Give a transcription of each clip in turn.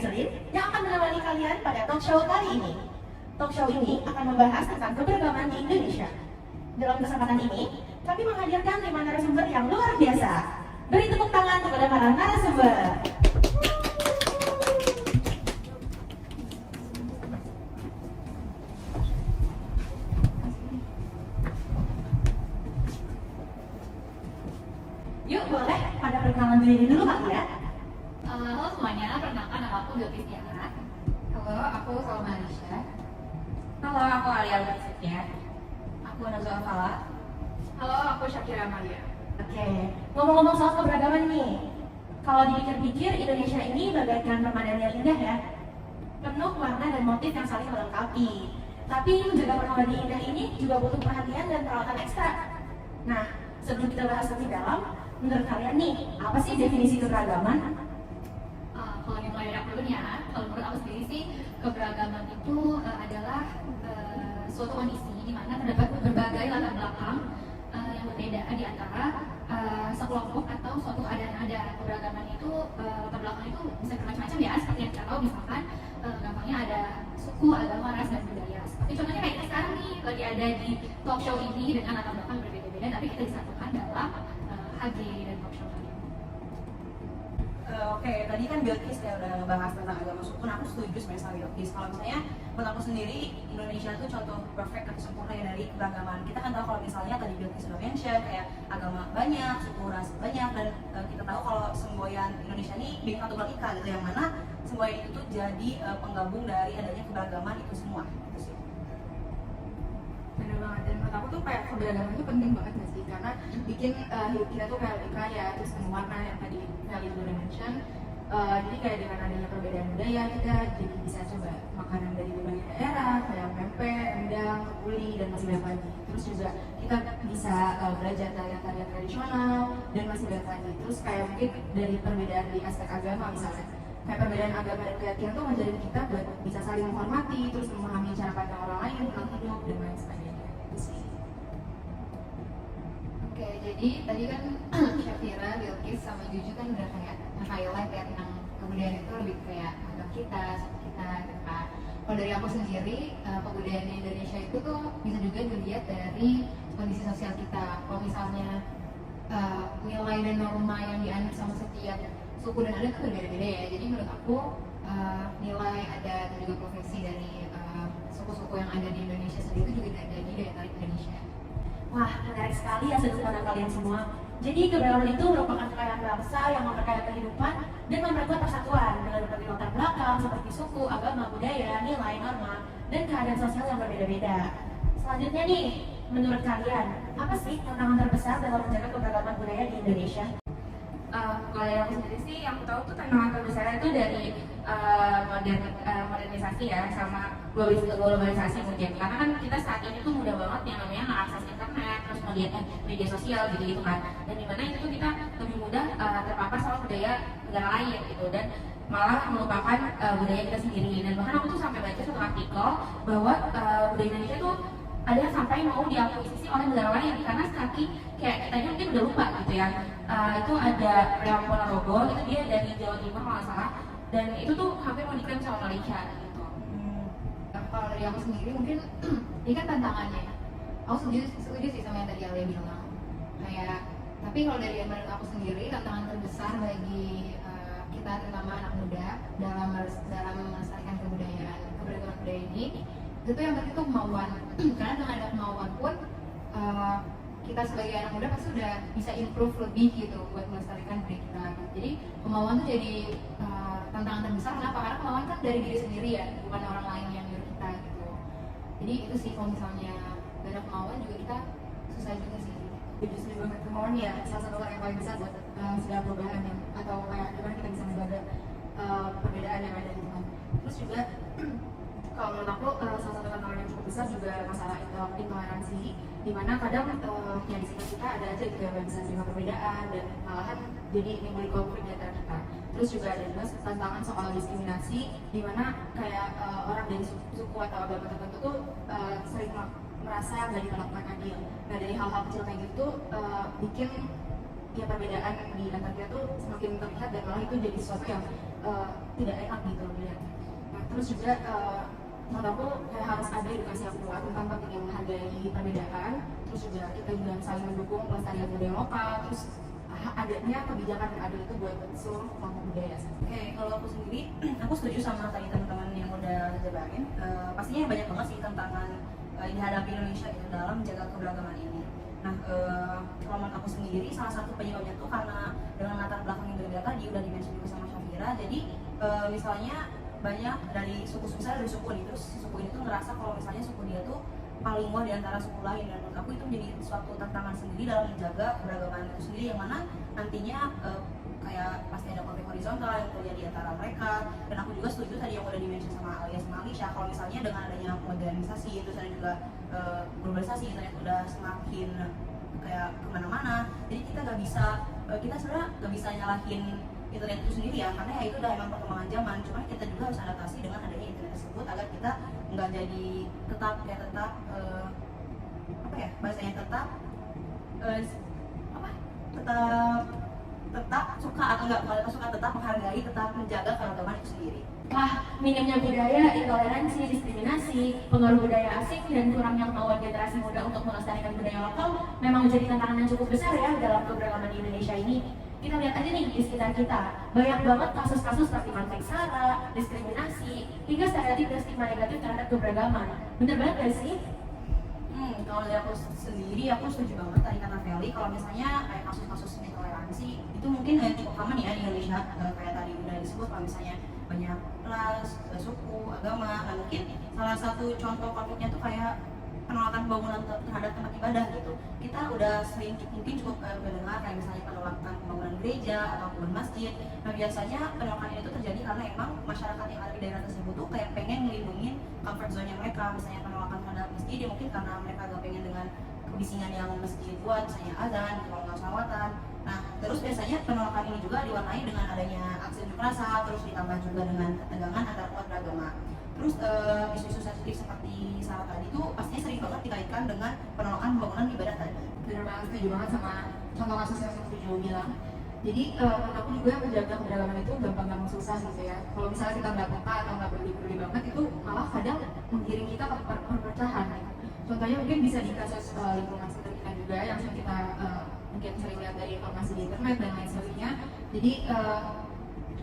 Evangeline yang akan menemani kalian pada talk show kali ini. Talk show ini akan membahas tentang keberagaman di Indonesia. Dalam kesempatan ini, kami menghadirkan 5 narasumber yang luar biasa. Beri tepuk tangan kepada para narasumber. Yuk, boleh pada perkenalan diri dulu kali ya. Halo semuanya, perkenalkan nama aku Bilqis Tiara. Halo, aku Salma Alisha. Halo, aku Alia Albertia. Aku Nazwa Fala. Halo, aku Syakira Maria. Oke, ngomong-ngomong soal keberagaman nih. Kalau dipikir-pikir, Indonesia ini bagaikan permadani yang indah ya. Penuh warna dan motif yang saling melengkapi. Tapi menjaga permadani indah ini juga butuh perhatian dan perawatan ekstra. Nah, sebelum kita bahas lebih dalam, menurut kalian nih, apa sih definisi keberagaman? Kalau yang mulai dari aku dulu ya, kalau menurut aku sendiri sih keberagaman itu adalah suatu kondisi di mana terdapat berbagai latar belakang yang berbeda di antara sekelompok atau suatu keadaan yang ada. Keberagaman itu latar belakang itu bisa bermacam-macam ya, seperti yang kita tahu misalkan gampangnya ada suku, agama, ras, dan budaya. Seperti contohnya kayak kita sekarang nih lagi ada di talk show ini dengan latar belakang berbeda-beda, tapi kita disatukan dalam HG dan talk show kali ini. Oke, tadi kan Bilqis ya udah ngebahas tentang agama suku. Nah, aku setuju sebenarnya sama Bilqis. Kalau misalnya menurut aku sendiri, Indonesia tuh contoh perfect atau sempurna ya dari keberagaman. Kita kan tahu kalau misalnya tadi Bilqis udah mention kayak agama banyak, suku ras banyak, dan kita tahu kalau semboyan Indonesia ini bineka tunggal ika gitu, yang mana semboyan itu tuh jadi penggabung dari adanya keberagaman itu semua. Gitu sih. Bener banget, dan menurut aku tuh kayak keberagaman itu penting banget gak sih, karena bikin hidup kita tuh kayak lebih kaya, terus penuh warna yang tadi kalian udah mention. Jadi kayak dengan adanya perbedaan budaya, kita jadi bisa coba makanan dari berbagai daerah kayak pempek, rendang, kepuli, dan masih banyak lagi. Terus juga kita bisa belajar tarian-tarian tradisional dan masih banyak lagi. Terus kayak mungkin dari perbedaan di aspek agama misalnya, kayak perbedaan agama dan keyakinan tuh ngajarin kita buat bisa saling menghormati, terus memahami cara pandang orang lain tentang hidup dan lain sebagainya. Itu sih. Oke, jadi tadi kan Syafira, Bilqis, sama Juju kan udah kayak highlight ya tentang kebudayaan itu lebih kayak agama kita, suku kita, gitu kan. Kalau dari aku sendiri, kebudayaan di Indonesia itu tuh bisa juga dilihat dari kondisi sosial kita. Kalau misalnya nilai dan norma yang dianut sama setiap suku dan adat itu berbeda-beda ya. Jadi menurut aku nilai adat dan juga profesi dari suku-suku yang ada di Indonesia sendiri itu juga ada di daya tarik Indonesia. Wah, menarik sekali ya sudut pandang kalian semua. Jadi keberagaman itu merupakan kekayaan bangsa yang memperkaya kehidupan dan memperkuat persatuan dengan berbagai latar belakang seperti suku, agama, budaya, nilai, norma, dan keadaan sosial yang berbeda-beda. Selanjutnya nih, menurut kalian, apa sih tantangan terbesar dalam menjaga keberagaman budaya di Indonesia? Kalau yang aku sendiri sih, yang aku tahu tuh tantangan terbesar itu dari modernisasi ya, sama globalisasi mungkin. Karena kan kita saat ini tuh mudah banget yang namanya mengakses internet, terus melihat media sosial gitu kan. Dan dimana itu tuh kita lebih mudah terpapar sama budaya negara lain gitu, dan malah melupakan budaya kita sendiri. Dan bahkan aku tuh sampai baca satu artikel bahwa budaya Indonesia tuh ada yang sampai mau diakuisisi oleh negara lain karena saking kayak kitanya mungkin udah lupa gitu ya. Itu ada Reok Ponorogo, itu dia dari Jawa Timur kalau nggak salah, dan itu tuh hampir mau diklaim sama Malaysia gitu. Kalau dari aku sendiri mungkin ini kan tantangannya. Aku setuju sih sama yang tadi Alia bilang. Kayak, tapi kalau dari menurut aku sendiri tantangan terbesar bagi kita terutama anak muda dalam melestarikan keberagaman budaya ini, itu yang penting tuh kemauan. Karena dengan ada kemauan pun kita sebagai anak muda pasti udah bisa improve lebih gitu buat melestarikan budaya kita. Jadi kemauan tuh jadi tantangan terbesar. Kenapa? Karena kemauan kan dari diri sendiri ya, bukan orang lain yang nyuruh kita gitu. Jadi itu sih, kalau misalnya gak ada kemauan juga kita susah juga sih. Justru banget kemauan ya salah satu hal yang paling besar buat segala perubahan yang atau kayak gimana kita bisa menjaga perbedaan yang ada di Tuhan. Terus juga kalau menurut aku salah satu tantangan yang cukup besar juga masalah intoleransi, dimana kadang ya di sekitar kita ada aja gitu yang nggak bisa terima perbedaan dan malahan jadi menimbulkan konflik di antara kita. Terus juga ada juga tantangan soal diskriminasi, dimana kayak orang dari suku atau agama tertentu tuh sering merasa nggak diperlakukan adil. Nah dari hal-hal kecil kayak gitu bikin ya perbedaan di antara kita tuh semakin terlihat dan malah itu jadi sesuatu yang tidak enak gitu loh melihatnya. Nah terus juga menurut aku kayak harus ada edukasi yang kuat tentang pentingnya menghargai perbedaan, terus juga kita juga saling mendukung pelestarian budaya lokal, terus adanya kebijakan yang adil itu buat seluruh kelompok budaya. Oke, kalau aku sendiri, aku setuju sama tadi teman-teman yang udah jabarin. Pastinya banyak banget sih tantangan yang dihadapi Indonesia gitu dalam menjaga keberagaman ini. Nah, kalau menurut aku sendiri, salah satu penyebabnya tuh karena dengan latar belakang yang berbeda tadi udah dimention juga sama Syafira. Jadi misalnya banyak dari suku-suku, misalnya dari suku ini, terus suku ini tuh ngerasa kalau misalnya suku dia tuh paling wah di antara suku lain, dan menurut aku itu menjadi suatu tantangan sendiri dalam menjaga keberagaman itu sendiri, yang mana nantinya kayak pasti ada konflik horizontal yang terjadi antara mereka. Dan aku juga setuju tadi yang udah dimention sama Alia sama Alicia, kalau misalnya dengan adanya modernisasi, terus ada juga globalisasi, internet udah semakin kayak kemana-mana, jadi kita kita sebenarnya nggak bisa nyalahin internet itu sendiri ya, karena ya itu udah emang perkembangan zaman. Cuma kita juga harus adaptasi dengan adanya internet tersebut agar kita nggak jadi tetap apa ya bahasanya, tetap suka atau enggak, kalau suka tetap menghargai, tetap menjaga keragaman itu sendiri. Minimnya budaya, intoleransi, diskriminasi, pengaruh budaya asing, dan kurangnya kemauan generasi muda untuk melestarikan budaya lokal memang menjadi tantangan yang cukup besar ya dalam keberagaman di Indonesia ini. Kita lihat aja nih di sekitar kita, banyak banget kasus-kasus seperti konflik SARA, diskriminasi, hingga stereotip dan stigma negatif terhadap keberagaman. Bener banget gak sih? Kalau dari aku sendiri, aku setuju banget tadi kata Feli, kalau misalnya kayak kasus-kasus intoleransi itu mungkin cukup common ya di Indonesia, kayak tadi udah disebut kalau misalnya banyak ras, suku, agama. Nah mungkin salah satu contoh konfliknya tuh kayak penolakan bangunan terhadap tempat ibadah gitu. Kita udah sering mungkin cukup mendengar kayak misalnya penolakan pembangunan gereja ataupun masjid. Nah biasanya penolakan ini tuh terjadi karena emang masyarakat yang ada di daerah tersebut tuh kayak pengen melindungi comfort zone-nya mereka. Misalnya penolakan terhadap masjid ya mungkin karena mereka gak pengen dengan kebisingan yang masjid buat, misalnya azan, kalau nggak salawatan. Nah terus biasanya penolakan ini juga diwarnai dengan adanya aksi unjuk rasa, terus ditambah juga dengan ketegangan antar umat beragama. Terus isu-isu sensitif seperti SARA tadi tuh pastinya sering banget dikaitkan dengan penolakan bangunan ibadah tadi. Benar banget, setuju banget sama contoh kasus yang setuju bilang. Jadi menurut aku juga menjaga keberagaman itu gampang-gampang susah gitu ya. Kalau misalnya kita nggak peka atau nggak peduli banget, itu malah kadang menggiring kita ke perpecahan. Contohnya mungkin bisa di kasus lingkungan sekitar kita juga yang kita mungkin sering lihat dari informasi di internet dan lain sebagainya. Jadi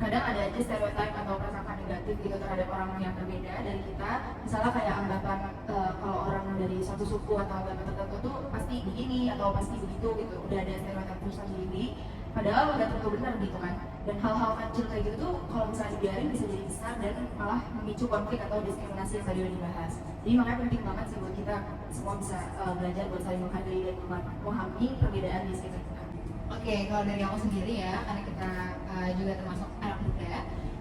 kadang ada aja stereotip atau prasangka negatif gitu terhadap orang yang berbeda dari kita. Misalnya kayak anggapan kalau orang dari suatu suku atau agama tertentu tuh pasti begini atau pasti begitu gitu. Udah ada stereotip tersendiri. Padahal udah tentu benar gitu kan. Dan hal-hal kecil kayak gitu tuh kalau misalnya dibiarin bisa jadi besar dan malah memicu konflik atau diskriminasi yang tadi udah dibahas. Jadi makanya penting banget sih buat kita semua bisa belajar buat saling menghargai dan memahami perbedaan di sekitar kita. Oke, kalau dari aku sendiri ya, karena kita juga termasuk anak muda,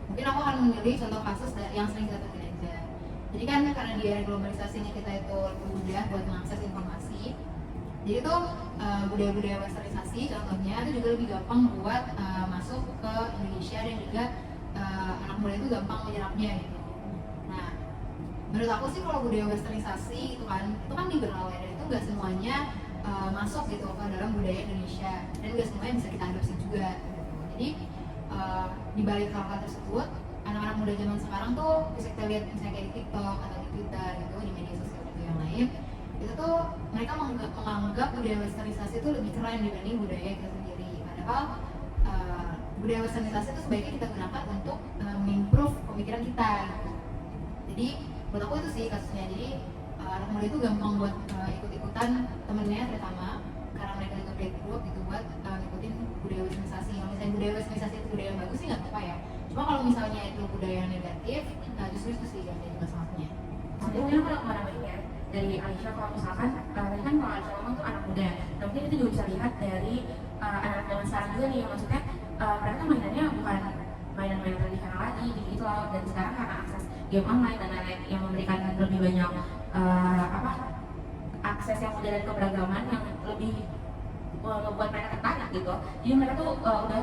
mungkin aku akan memilih contoh kasus yang sering kita temuin aja. Jadi kan karena di era globalisasinya kita itu lebih mudah buat mengakses informasi, jadi tuh budaya-budaya westernisasi contohnya itu juga lebih gampang buat masuk ke Indonesia dan juga anak muda itu gampang menyerapnya gitu. Nah, menurut aku sih kalau budaya westernisasi itu kan liberal ya, dan itu nggak semuanya masuk gitu ke dalam budaya Indonesia dan nggak semuanya bisa kita adopsi juga gitu. Jadi di balik hal tersebut, anak-anak muda zaman sekarang tuh bisa kita lihat misalnya kayak di TikTok atau di Twitter gitu, di media sosial juga yang lain, itu tuh mereka menganggap budaya westernisasi itu lebih keren dibanding budaya kita sendiri. Padahal budaya westernisasi itu sebaiknya kita gunakan untuk mengimprove pemikiran kita gitu. Jadi buat aku itu sih kasusnya. Jadi anak muda itu gampang buat ikut-ikutan temennya terutama karena mereka ikut break group gitu buat ngikutin budaya westernisasi. Kalau misalnya budaya westernisasi itu budaya yang bagus sih nggak apa-apa ya. Cuma kalau misalnya itu budaya yang negatif, justru itu sih yang jadi masalahnya. Sebenarnya kalau kemana-mana dari Aisyah, kalau misalkan tadi kan kalau Aisyah ngomong tuh anak muda, nah mungkin itu juga bisa lihat dari anak zaman sekarang juga nih, maksudnya mereka mainannya bukan mainan-mainan tradisional lagi gitu loh, dan sekarang karena akses game online dan lain-lain yang memberikan lebih banyak akses yang mudah dan keberagaman yang lebih membuat mereka tertarik gitu. Jadi mereka tuh udah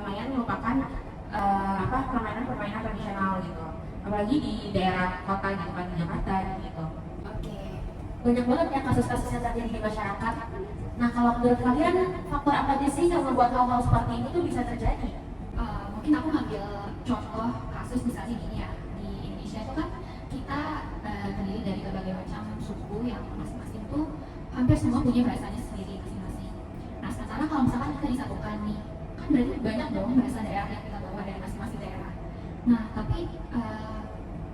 lumayan melupakan permainan-permainan tradisional gitu, apalagi di daerah kota gitu kan, di Jakarta gitu. Banyak banget ya kasus-kasus yang terjadi di masyarakat. Nah kalau menurut kalian faktor apa aja sih yang membuat hal-hal seperti ini tuh bisa terjadi? Mungkin aku ngambil contoh kasus misalnya gini ya, di Indonesia itu kan kita terdiri dari berbagai macam suku yang masing-masing tuh hampir semua punya bahasanya sendiri masing-masing. Nah sementara kalau misalkan kita disatukan nih, kan berarti banyak dong bahasa daerah yang kita bawa dari masing-masing daerah. Nah tapi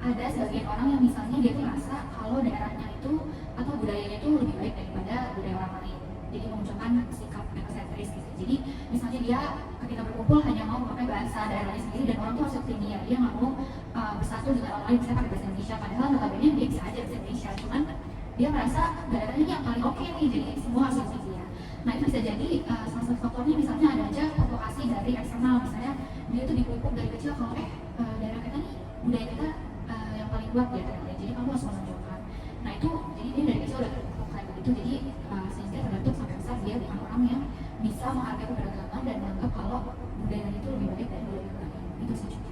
ada sebagian orang yang misalnya dia tuh merasa kalau daerahnya itu atau budayanya itu lebih baik daripada budaya orang lain, jadi memunculkan sikap etnosentris gitu. Jadi misalnya dia ketika berkumpul hanya mau pakai bahasa daerahnya sendiri dan orang tuh harus seperti dia nggak mau bersatu dengan orang lain bisa pakai bahasa Indonesia, padahal notabene dia bisa aja bahasa Indonesia, cuman dia merasa daerahnya yang paling oke nih, jadi semua harus seperti dia. Nah itu bisa jadi salah satu faktornya misalnya ada aja provokasi dari eksternal, misalnya dia tuh dipupuk dari kecil kalau daerah kita nih budaya kita yang paling kuat ya, jadi kamu harus menunjukkan. Nah itu jadi dia dari kecil udah terpupuk kayak begitu, jadi sehingga terbentuk sampai besar dia bukan orang yang bisa menghargai keberagaman dan menganggap kalau budaya itu lebih baik dari budaya yang lain. Itu sih cukup.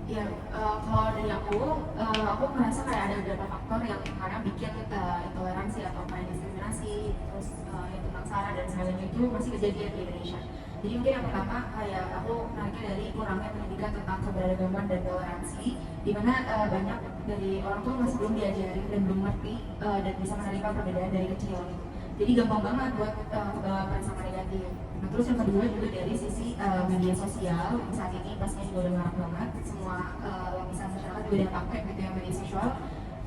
Ya, kalau dari aku merasa kayak ada beberapa faktor yang kadang bikin intoleransi atau kayak diskriminasi, terus yang tentang SARA dan sebagainya itu masih kejadian di Indonesia. Jadi mungkin yang pertama kayak aku nariknya dari kurangnya pendidikan tentang keberagaman dan toleransi, di mana banyak dari orang tua masih belum diajarin dan belum ngerti dan bisa menerima perbedaan dari kecil. Jadi gampang banget buat kebawa prasangka negatif. Nah terus yang kedua juga dari sisi media sosial, saat ini pastinya juga udah marak banget, semua lapisan masyarakat juga udah pakai gitu ya media sosial,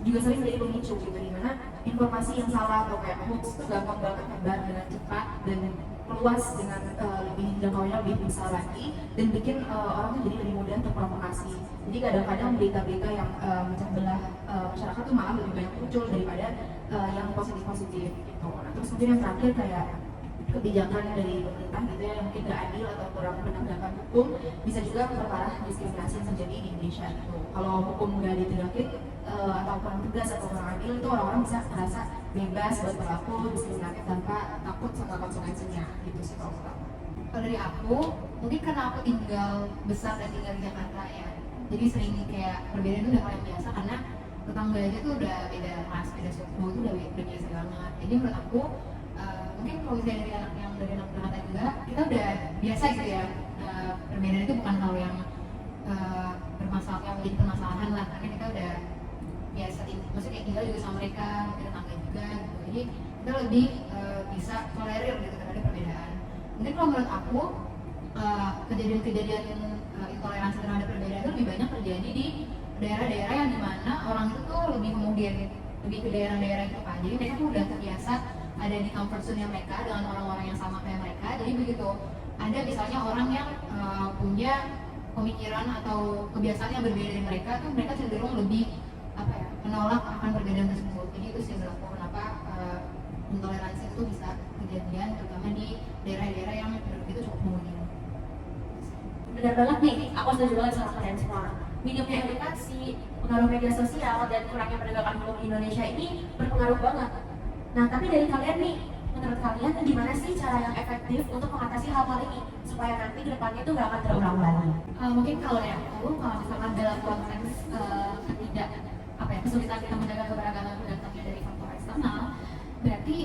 juga sering jadi pemicu gitu, dimana informasi yang salah atau kayak hoax itu gampang banget menyebar dengan cepat dan meluas dengan lebih jangkauannya lebih besar lagi dan bikin orang tuh jadi lebih mudah terprovokasi. Jadi kadang-kadang berita-berita yang memecah belah masyarakat tuh malah lebih banyak muncul daripada yang positif-positif gitu. Nah terus mungkin yang terakhir kayak kebijakan dari pemerintah gitu ya yang mungkin gak adil atau kurang penegakan hukum bisa juga memperparah diskriminasi yang terjadi di Indonesia gitu. Kalau hukum nggak ditegakkan atau kurang tegas atau kurang adil itu orang-orang bisa merasa bebas buat berlaku diskriminatif tanpa takut sama konsekuensinya gitu sih kalau menurut aku. Kalau dari aku, mungkin karena aku tinggal besar dan tinggal di Jakarta ya, jadi sering kayak perbedaan itu udah paling biasa karena tetangga aja tuh udah beda ras, beda suku itu udah biasa banget. Jadi menurut aku mungkin kalau misalnya dari anak Jakarta juga kita udah biasa gitu ya, perbedaan itu bukan hal yang bermasalah, yang menjadi permasalahan lah, karena kita udah biasa, maksudnya tinggal juga sama mereka, tetangga juga gitu. Jadi kita lebih bisa tolerir gitu terhadap perbedaan. Mungkin kalau menurut aku kejadian-kejadian intoleransi terhadap perbedaan itu lebih banyak terjadi di daerah-daerah yang dimana orang itu tuh lebih kemudian lebih ke daerah-daerah itu kan. Jadi mereka tuh udah terbiasa ada di comfort zone mereka dengan orang-orang yang sama kayak mereka. Jadi begitu ada misalnya orang yang punya pemikiran atau kebiasaan yang berbeda dari mereka tuh mereka cenderung lebih menolak akan perbedaan tersebut. Jadi itu sih menurut aku kenapa intoleransi itu bisa kejadian terutama di daerah-daerah yang menurut itu cukup homogen. Benar banget nih, aku setuju banget sama kalian semua. Minimnya edukasi, pengaruh media sosial, dan kurangnya penegakan hukum di Indonesia ini berpengaruh banget. Nah, tapi dari kalian nih, menurut kalian gimana sih cara yang efektif untuk mengatasi hal-hal ini supaya nanti ke depannya itu nggak akan terulang lagi? Mungkin kalau dari aku, kalau misalkan dalam konteks kesulitan kita menjaga keberagaman datangnya dari faktor eksternal, berarti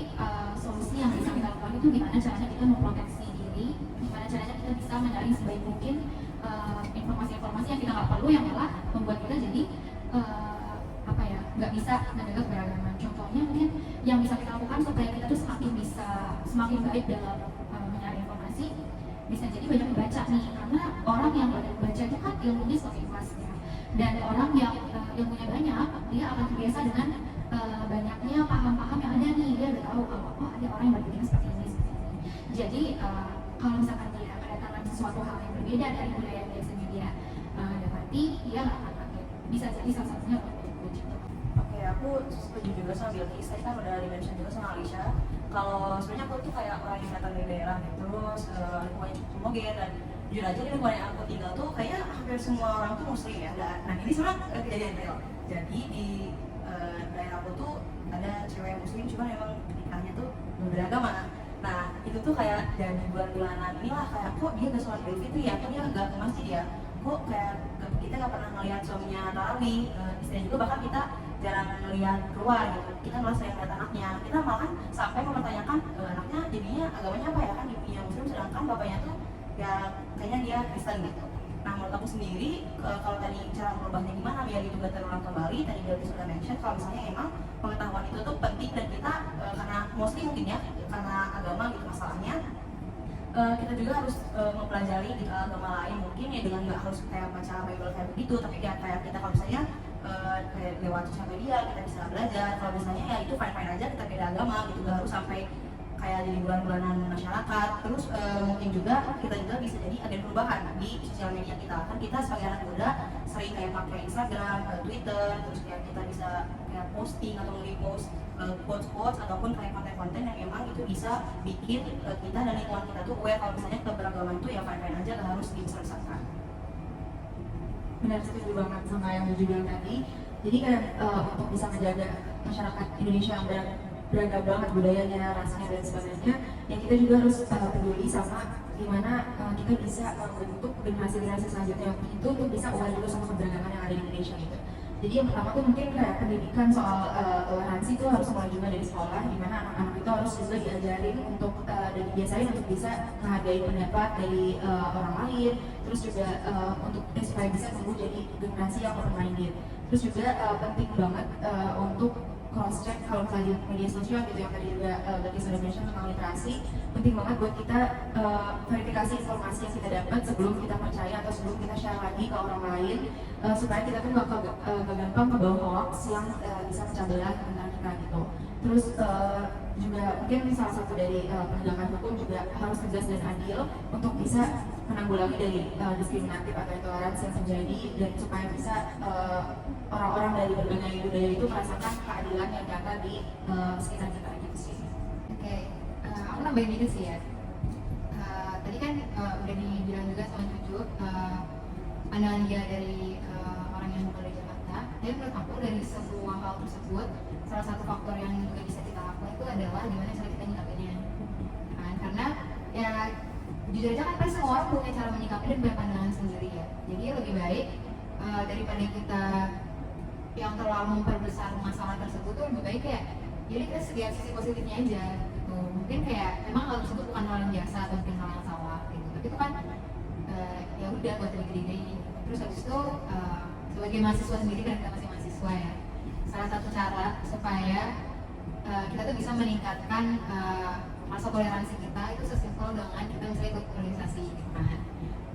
solusi yang bisa kita lakukan itu gimana caranya kita memproteksi diri, gimana caranya kita bisa menyaring sebaik mungkin informasi-informasi yang kita nggak perlu yang malah membuat kita jadi nggak bisa menjaga keberagaman. Contohnya mungkin yang bisa kita lakukan supaya kita tuh semakin baik dalam menyaring informasi, bisa jadi banyak membaca nih, karena orang yang banyak membaca itu kan ilmunya semakin luas ya. Dan orang yang ilmunya banyak, dia akan terbiasa dengan banyaknya paham-paham yang ada nih. Dia udah tahu kalau ada orang yang berpikir seperti ini. Jadi kalau misalkan dia kedatangan sesuatu hal yang berbeda dari budaya yang biasanya dia dapati, dia nggak akan kaget. Bisa jadi salah satunya Oke, aku setuju juga sama Bilkis. Tadi kan udah di-mention juga sama Alicia. Kalau sebenarnya aku tuh kayak orang yang datang dari daerah gitu, terus lingkungannya cukup homogen dan jujur aja di lingkungan yang aku tinggal tuh kayaknya hampir semua orang tuh muslim ya. Nah ini sebenarnya kejadian real. Jadi di daerah aku tuh ada cewek muslim, cuma memang nikahnya tuh beragama. Nah itu tuh kayak dari bulan-bulanan inilah kayak kok dia gak sholat Idul Fitri ya, kok dia gak ke masjid ya, kok kayak kita gak pernah ngelihat suaminya tarawih, istilahnya juga bahkan kita jarang ngelihat keluar gitu. Kita malah sering lihat anaknya. Kita malah sampai mempertanyakan anaknya jadinya agamanya apa ya, kan ibunya muslim sedangkan bapaknya tuh ya kayaknya dia Kristen gitu. Nah menurut aku sendiri kalau tadi cara merubahnya gimana biar itu gak terulang kembali, tadi Bilkis sudah mention kalau misalnya emang pengetahuan itu tuh penting dan kita karena mostly mungkin ya karena agama gitu masalahnya, kita juga harus mempelajari gitu agama lain mungkin ya dengan nggak harus kayak baca Bible kayak begitu, tapi kayak kita kalau misalnya kayak lewat sosial media kita bisa belajar, kalau misalnya ya itu fine aja kita beda agama gitu, nggak harus sampai kayak di bulan-bulanan masyarakat. Terus mungkin juga kita juga bisa jadi agen perubahan di sosial media kita, kan kita sebagai anak muda sering kayak pakai Instagram, Twitter, terus kayak kita bisa kayak posting atau nge-repost quotes-quotes ataupun kayak konten-konten yang emang itu bisa bikin kita dan lingkungan kita tuh aware kalau misalnya keberagaman itu ya fine-fine aja, gak harus dibesar-besarkan. Benar, setuju banget sama yang Juju bilang tadi. Jadi kan untuk bisa menjaga masyarakat Indonesia yang beragam banget budayanya, rasanya dan sebagainya, yang kita juga harus peduli sama gimana kita bisa membentuk generasi-generasi selanjutnya itu untuk bisa aware dulu sama keberagaman yang ada di Indonesia gitu. Jadi yang pertama tuh mungkin kayak pendidikan soal toleransi itu harus mulai juga dari sekolah, di mana anak-anak itu harus juga diajarin untuk dan dibiasain untuk bisa menghargai pendapat dari orang lain, terus juga untuk supaya bisa tumbuh jadi generasi yang open-minded. Terus juga penting banget untuk cross check kalau misalnya di media sosial gitu yang tadi juga Becky sudah mention tentang literasi, penting banget buat kita verifikasi informasi yang kita dapat sebelum kita percaya atau sebelum kita share lagi ke orang lain, supaya kita tuh nggak gampang ke bawah hoax yang bisa pecah belah antara kita gitu. Terus juga mungkin salah satu dari penegakan hukum juga harus tegas dan adil untuk bisa menanggulangi dari diskriminatif atau intoleransi yang terjadi, dan supaya bisa orang-orang dari berbagai budaya itu merasakan keadilan yang nyata di sekitar kita gitu sih. Oke, aku nambahin dikit sih ya. Tadi kan udah dibilang juga sama Cucu pandangan dia dari orang yang bukan dari Jakarta. Tapi menurut aku dari semua hal tersebut, salah satu faktor yang juga bisa kita lakukan itu adalah gimana cara kita nyikapinya. Kan? Karena ya jujur aja kan pasti semua orang punya cara menyikapi dan punya pandangan sendiri ya. Jadi lebih baik daripada kita yang terlalu memperbesar masalah tersebut tuh lebih baik kayak jadi kita lihat sisi positifnya aja gitu. Mungkin kayak memang hal tersebut bukan hal yang biasa atau mungkin hal yang salah gitu, tapi itu kan ya udah buat gede-gedein. Terus habis itu sebagai mahasiswa sendiri kan kita masih mahasiswa ya, salah satu cara supaya kita tuh bisa meningkatkan rasa toleransi kita itu sesimpel dengan kita misalnya ikut organisasi gitu kan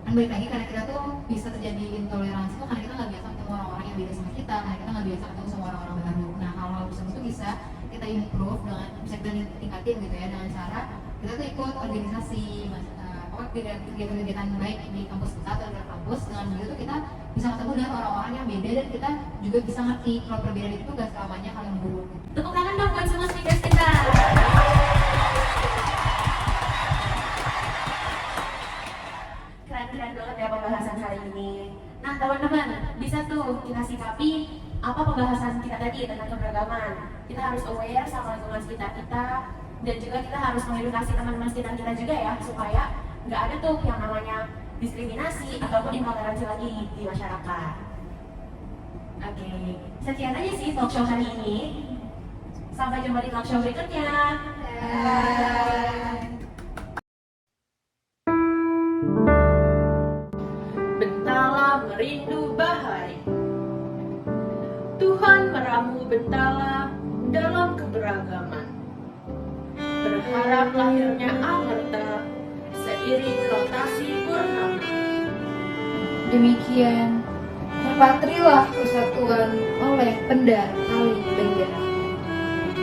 balik lagi karena kita tuh bisa terjadi intoleransi tuh karena kita nggak biasa ketemu orang-orang yang beda sama kita, karena kita nggak biasa ketemu sama orang-orang baru. Nah hal-hal tersebut tuh bisa kita improve dengan bisa kita tingkatin gitu ya dengan cara kita tuh ikut organisasi kegiatan-kegiatan baik di kampus kita atau di kampus. Dengan begitu tuh kita bisa ketemu dengan orang-orang yang beda dan kita juga bisa ngerti kalau perbedaan itu gak selamanya hal yang buruk. Tepuk tangan dong buat semua speakers kita. Keren-keren banget ya pembahasan hari ini. Nah teman-teman, bisa tuh kita sikapi apa pembahasan kita tadi tentang keberagaman. Kita harus aware sama lingkungan sekitar kita, dan juga kita harus mengedukasi teman-teman sekitar kita juga ya, supaya nggak ada tuh yang namanya diskriminasi ataupun intoleransi lagi di masyarakat. Oke, sekian aja sih talk show hari ini. Sampai jumpa di talk show berikutnya. Bentala merindu bahari. Tuhan meramu bentala dalam keberagaman. Berharap lahirnya amerta seiring rotasi purnama. Demikian, terpatrilah persatuan oleh pendar tali bendera.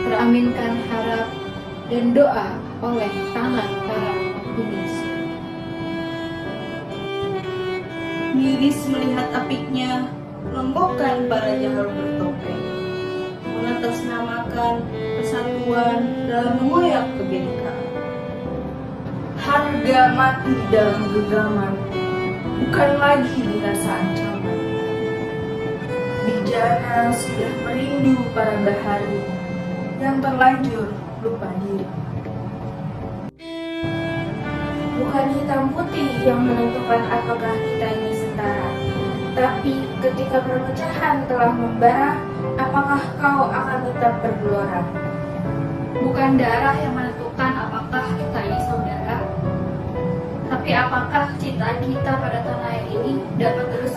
Teraminkan harap dan doa oleh tangan para Indonesia. Miris melihat apiknya lembokkan para jahil bertopeng, mengatasnamakan persatuan dalam mengoyak kebinekaan. Harga mati dalam genggaman bukan lagi dirasa ancaman. Bijana sudah merindu para bahari yang terlanjur lupa diri. Bukan hitam putih yang menentukan apakah kita ini setara, tapi ketika perpecahan telah membara, apakah kau akan tetap bergelora? Bukan darah yang menentukan apakah kita ini saudara, tapi Tapi apakah cintaan kita pada tanah air ini dapat terus